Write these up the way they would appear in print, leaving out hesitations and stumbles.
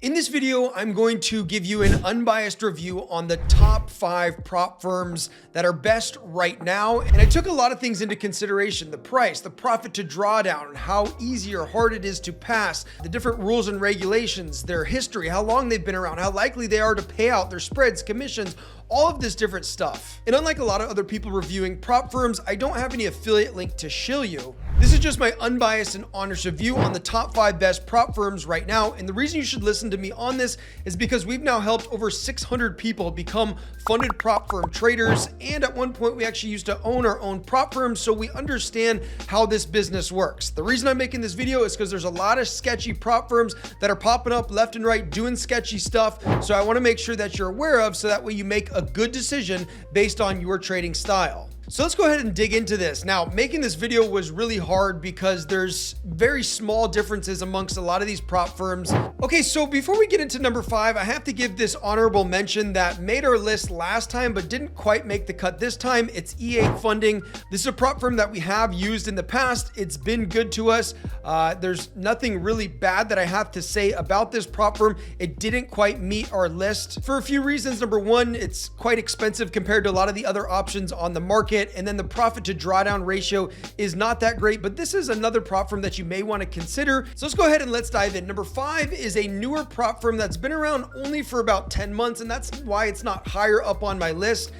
In this video, I'm going to give you an unbiased review on the top 5 prop firms that are best right now. And I took a lot of things into consideration: the price, the profit to drawdown, how easy or hard it is to pass, the different rules and regulations, their history, how long they've been around, how likely they are to pay out, their spreads, commissions, all of this different stuff. And unlike a lot of other people reviewing prop firms, I don't have any affiliate link to shill you. This is just my unbiased and honest review on the top 5 best prop firms right now. And the reason you should listen to me on this is because we've now helped over 600 people become funded prop firm traders. And at one point we actually used to own our own prop firms, so we understand how this business works. The reason I'm making this video is because there's a lot of sketchy prop firms that are popping up left and right doing sketchy stuff. So I want to make sure that you're aware of, so that way you make a good decision based on your trading style. So let's go ahead and dig into this. Now, making this video was really hard because there's very small differences amongst a lot of these prop firms. Okay, so before we get into number 5, I have to give this honorable mention that made our list last time but didn't quite make the cut this time. It's EA Funding. This is a prop firm that we have used in the past. It's been good to us. There's nothing really bad that I have to say about this prop firm. It didn't quite meet our list for a few reasons. Number one, it's quite expensive compared to a lot of the other options on the market. And then the profit to drawdown ratio is not that great, but this is another prop firm that you may want to consider. So let's go ahead and let's dive in. Number 5 is a newer prop firm that's been around only for about 10 months, and that's why it's not higher up on my list.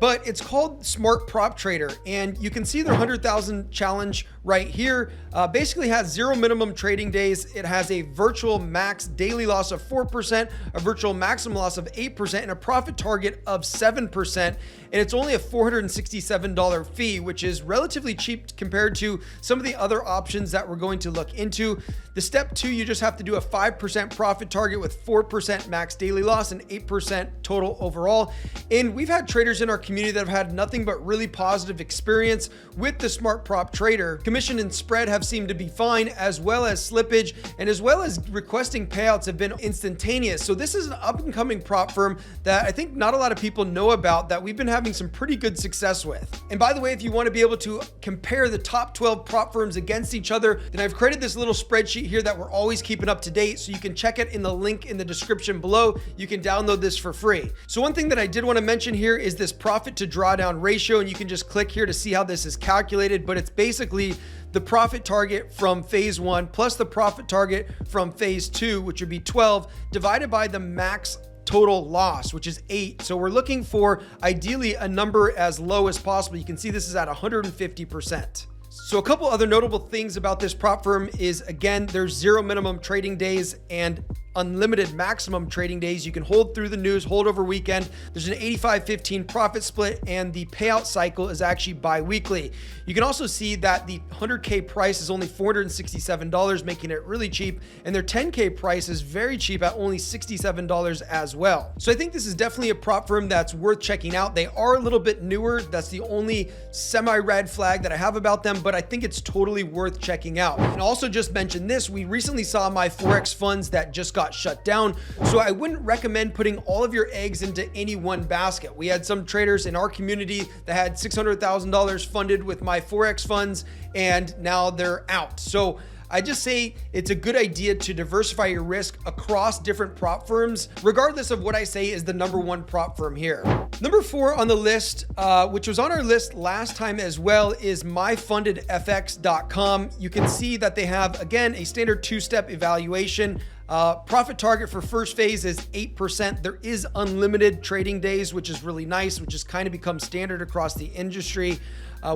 But it's called Smart Prop Trader, and you can see their 100,000 challenge right here. Basically has 0 minimum trading days. It has a virtual max daily loss of 4%, a virtual maximum loss of 8%, and a profit target of 7%. And it's only a $467 fee, which is relatively cheap compared to some of the other options that we're going to look into. The step 2, you just have to do a 5% profit target with 4% max daily loss and 8% total overall. And we've had traders in our community that have had nothing but really positive experience with the Smart Prop Trader. Commission and spread have seemed to be fine, as well as slippage, and as well as requesting payouts have been instantaneous. So this is an up and coming prop firm that I think not a lot of people know about, that we've been having some pretty good success with. And by the way, if you want to be able to compare the top 12 prop firms against each other, then I've created this little spreadsheet here that we're always keeping up to date. So you can check it in the link in the description below. You can download this for free. So one thing that I did want to mention here is this profit to drawdown ratio, and you can just click here to see how this is calculated, but it's basically the profit target from phase 1 plus the profit target from phase 2, which would be 12, divided by the max total loss, which is 8. So we're looking for ideally a number as low as possible. You can see this is at 150%. So a couple other notable things about this prop firm is, again, there's 0 minimum trading days and unlimited maximum trading days. You can hold through the news, hold over weekend. There's an 85-15 profit split, and the payout cycle is actually bi-weekly. You can also see that the 100K price is only $467, making it really cheap, and their 10K price is very cheap at only $67 as well. So I think this is definitely a prop firm that's worth checking out. They are a little bit newer. That's the only semi-red flag that I have about them, but I think it's totally worth checking out. And also just mention this, we recently saw My Forex Funds that just got shut down. So I wouldn't recommend putting all of your eggs into any one basket. We had some traders in our community that had $600,000 funded with My Forex Funds, and now they're out. So I just say it's a good idea to diversify your risk across different prop firms, regardless of what I say is the number 1 prop firm here. Number 4 on the list, which was on our list last time as well, is myfundedfx.com. You can see that they have, again, a standard 2-step evaluation. Profit target for first phase is 8%. There is unlimited trading days, which is really nice, which has kind of become standard across the industry.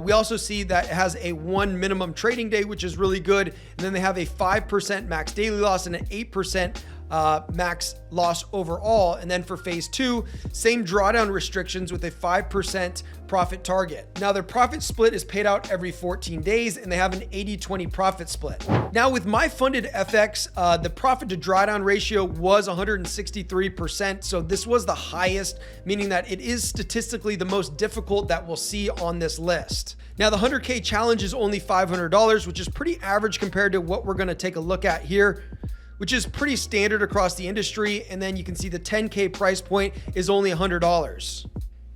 We also see that it has a 1 minimum trading day, which is really good. And then they have a 5% max daily loss and an 8% max loss overall. And then for phase 2, same drawdown restrictions with a 5% profit target. Now their profit split is paid out every 14 days, and they have an 80-20 profit split. Now with My Funded FX, the profit to drawdown ratio was 163%. So this was the highest, meaning that it is statistically the most difficult that we'll see on this list. Now the 100K challenge is only $500, which is pretty average compared to what we're going to take a look at here, which is pretty standard across the industry. And then you can see the 10K price point is only $100.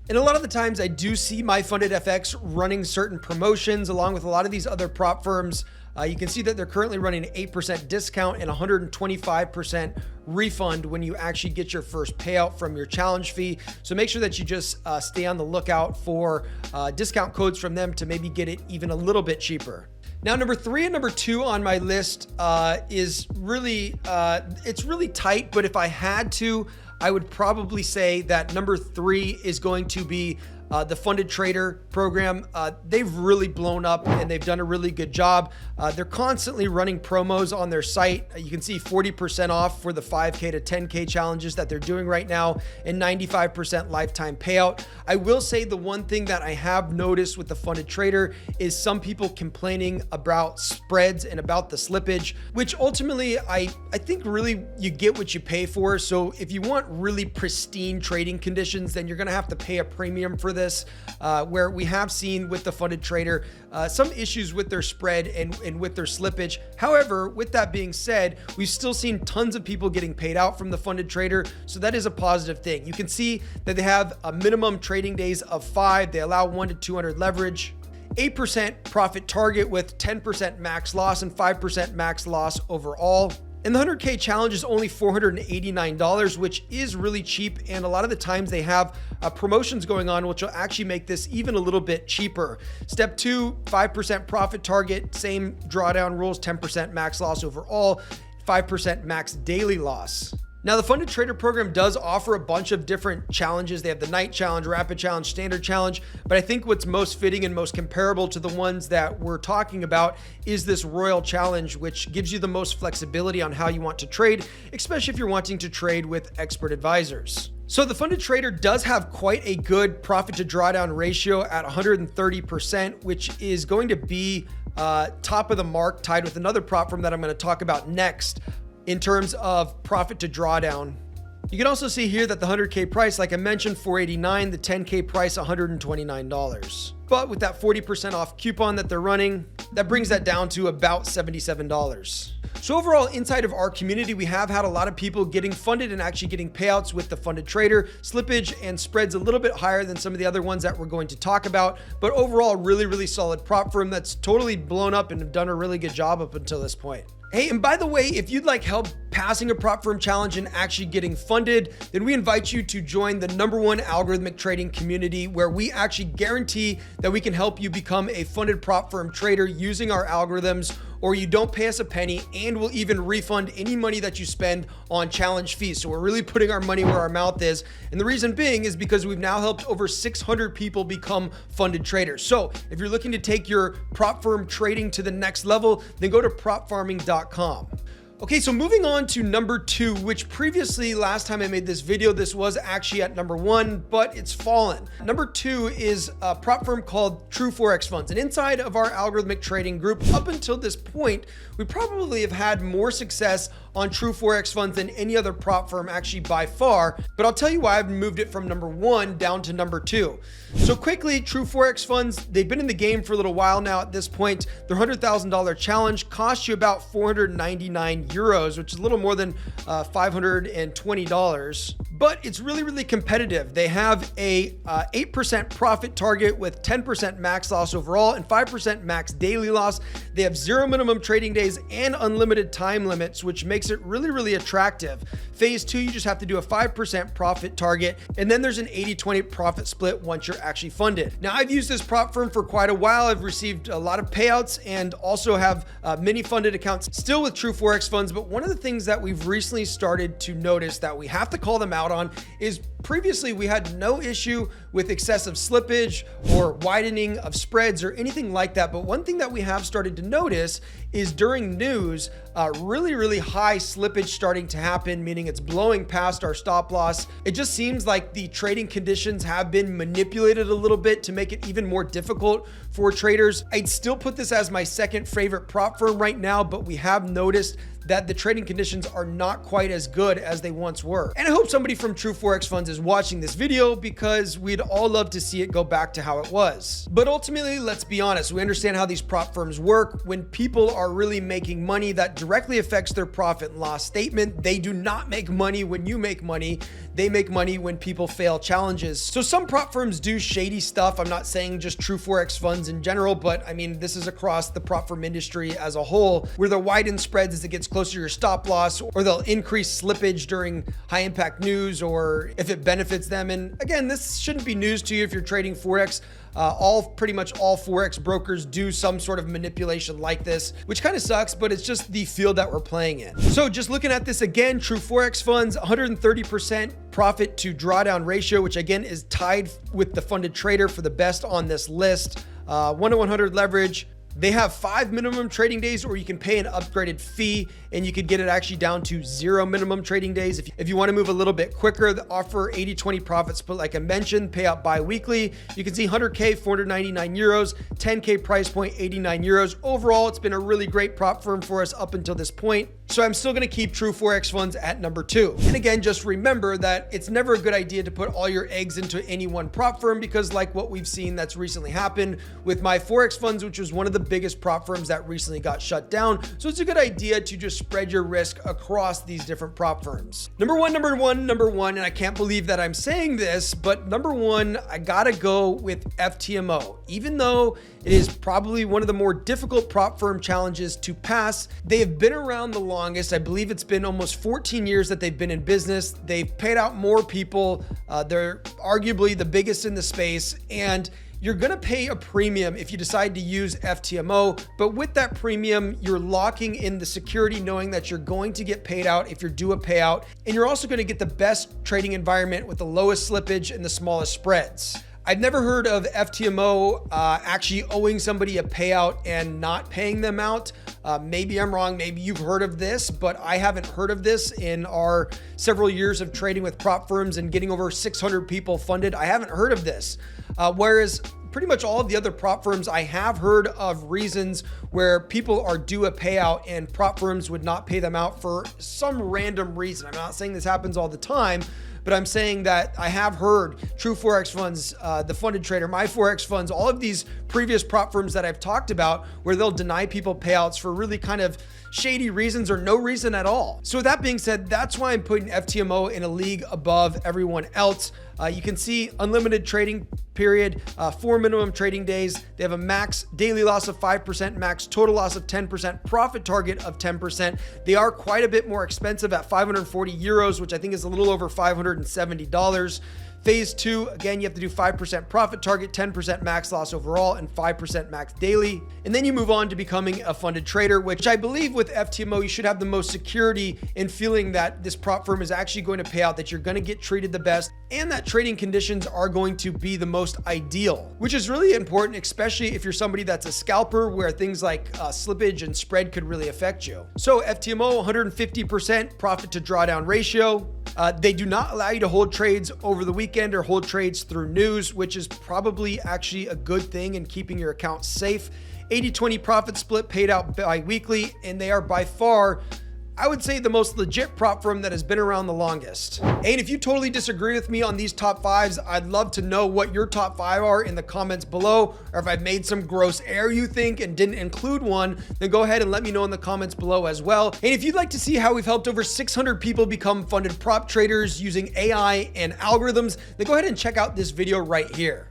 And a lot of the times I do see My Funded FX running certain promotions along with a lot of these other prop firms. You can see that they're currently running an 8% discount and 125% refund when you actually get your first payout from your challenge fee. So make sure that you just stay on the lookout for discount codes from them to maybe get it even a little bit cheaper. Now, number 3 and number 2 on my list is really, it's really tight, but if I had to, I would probably say that number 3 is going to be the Funded Trader program. They've really blown up and they've done a really good job. They're constantly running promos on their site. You can see 40% off for the 5K to 10K challenges that they're doing right now and 95% lifetime payout. I will say the one thing that I have noticed with the Funded Trader is some people complaining about spreads and about the slippage, which ultimately I think really you get what you pay for. So if you want really pristine trading conditions, then you're gonna have to pay a premium for this. Where we have seen with the Funded Trader some issues with their spread and with their slippage. However, with that being said, we've still seen tons of people getting paid out from the Funded Trader, so that is a positive thing. You can see that they have a minimum trading days of 5. They allow 1 to 200 leverage, 8% profit target with 10% max loss and 5% max loss overall. And the 100K challenge is only $489, which is really cheap. And a lot of the times they have promotions going on, which will actually make this even a little bit cheaper. Step 2, 5% profit target, same drawdown rules, 10% max loss overall, 5% max daily loss. Now, the Funded Trader program does offer a bunch of different challenges. They have the night challenge, rapid challenge, standard challenge, but I think what's most fitting and most comparable to the ones that we're talking about is this Royal Challenge, which gives you the most flexibility on how you want to trade, especially if you're wanting to trade with expert advisors. So the Funded Trader does have quite a good profit to drawdown ratio at 130%, which is going to be top of the mark, tied with another prop firm that I'm going to talk about next in terms of profit to drawdown. You can also see here that the 100K price, like I mentioned, $489, the 10K price, $129. But with that 40% off coupon that they're running, that brings that down to about $77. So overall, inside of our community, we have had a lot of people getting funded and actually getting payouts with the Funded Trader. Slippage and spreads a little bit higher than some of the other ones that we're going to talk about, but overall, really, really solid prop firm that's totally blown up and have done a really good job up until this point. Hey, and by the way, if you'd like help passing a prop firm challenge and actually getting funded, then we invite you to join the #1 algorithmic trading community, where we actually guarantee that we can help you become a funded prop firm trader using our algorithms, or you don't pay us a penny, and we'll even refund any money that you spend on challenge fees. So we're really putting our money where our mouth is. And the reason being is because we've now helped over 600 people become funded traders. So if you're looking to take your prop firm trading to the next level, then go to propfarming.com. Okay, so moving on to number 2, which previously, last time I made this video, this was actually at number 1, but it's fallen. Number 2 is a prop firm called True Forex Funds. And inside of our algorithmic trading group, up until this point, we probably have had more success on True Forex Funds than any other prop firm, actually by far. But I'll tell you why I've moved it from number 1 down to number 2. So quickly, True Forex Funds, they've been in the game for a little while now at this point. Their $100,000 challenge costs you about 499 euros, which is a little more than $520. But it's really, really competitive. They have a 8% profit target with 10% max loss overall and 5% max daily loss. They have 0 minimum trading days and unlimited time limits, which makes it really, really attractive. Phase 2, you just have to do a 5% profit target, and then there's an 80-20 profit split once you're actually funded. Now, I've used this prop firm for quite a while. I've received a lot of payouts and also have many funded accounts still with True Forex Funds. But one of the things that we've recently started to notice that we have to call them out on is previously we had no issue with excessive slippage or widening of spreads or anything like that. But one thing that we have started to notice is during news, really, really high slippage starting to happen, meaning it's blowing past our stop loss. It just seems like the trading conditions have been manipulated a little bit to make it even more difficult for traders. I'd still put this as my second favorite prop firm right now, but we have noticed that the trading conditions are not quite as good as they once were. And I hope somebody from True Forex Funds is watching this video, because we'd all love to see it go back to how it was. But ultimately, let's be honest, we understand how these prop firms work. When people are really making money, that directly affects their profit and loss statement. They do not make money when you make money. They make money when people fail challenges. So some prop firms do shady stuff. I'm not saying just True Forex Funds in general, but I mean, this is across the prop firm industry as a whole, where they'll widen spreads as it gets closer to your stop loss, or they'll increase slippage during high impact news, or if it benefits them. And again, this shouldn't be news to you if you're trading Forex. Pretty much all Forex brokers do some sort of manipulation like this, which kind of sucks, but it's just the field that we're playing in. So just looking at this again, True Forex Funds, 130% profit to drawdown ratio, which again is tied with the funded trader for the best on this list. 1 to 100 leverage. They have 5 minimum trading days, or you can pay an upgraded fee and you could get it actually down to 0 minimum trading days. If you want to move a little bit quicker, the offer 80-20 profit split, like I mentioned, pay out bi-weekly. You can see 100K, 499 euros, 10K price point, 89 euros. Overall, it's been a really great prop firm for us up until this point. So I'm still going to keep True Forex Funds at number 2. And again, just remember that it's never a good idea to put all your eggs into any one prop firm, because like what we've seen that's recently happened with My Forex Funds, which was one of the biggest prop firms that recently got shut down. So it's a good idea to just spread your risk across these different prop firms. Number one, and I can't believe that I'm saying this, but number one, I gotta go with FTMO. Even though it is probably one of the more difficult prop firm challenges to pass, they have been around the longest. I believe it's been almost 14 years that they've been in business. They've paid out more people. They're arguably the biggest in the space, and you're gonna pay a premium if you decide to use FTMO, but with that premium, you're locking in the security knowing that you're going to get paid out if you're due a payout, and you're also gonna get the best trading environment with the lowest slippage and the smallest spreads. I've never heard of FTMO actually owing somebody a payout and not paying them out. Maybe I'm wrong. Maybe you've heard of this, but I haven't heard of this in our several years of trading with prop firms and getting over 600 people funded. I haven't heard of this. Whereas pretty much all of the other prop firms, I have heard of reasons where people are due a payout and prop firms would not pay them out for some random reason. I'm not saying this happens all the time, but I'm saying that I have heard True Forex Funds, the Funded Trader, My Forex Funds, all of these previous prop firms that I've talked about, where they'll deny people payouts for really kind of shady reasons or no reason at all. So with that being said, that's why I'm putting FTMO in a league above everyone else. You can see unlimited trading period, 4 minimum trading days. They have a max daily loss of 5%, max total loss of 10%, profit target of 10%. They are quite a bit more expensive at 540 euros, which I think is a little over $570. Phase 2, again, you have to do 5% profit target, 10% max loss overall, and 5% max daily. And then you move on to becoming a funded trader, which I believe with FTMO, you should have the most security in feeling that this prop firm is actually going to pay out, that you're going to get treated the best, and that trading conditions are going to be the most ideal, which is really important, especially if you're somebody that's a scalper, where things like slippage and spread could really affect you. So FTMO, 150% profit to drawdown ratio. They do not allow you to hold trades over the weekend or hold trades through news, which is probably actually a good thing in keeping your account safe. 80-20 profit split paid out bi-weekly, and they are by far, I would say, the most legit prop firm that has been around the longest. And if you totally disagree with me on these top 5s, I'd love to know what your top 5 are in the comments below, or if I've made some gross error you think and didn't include one, then go ahead and let me know in the comments below as well. And if you'd like to see how we've helped over 600 people become funded prop traders using AI and algorithms, then go ahead and check out this video right here.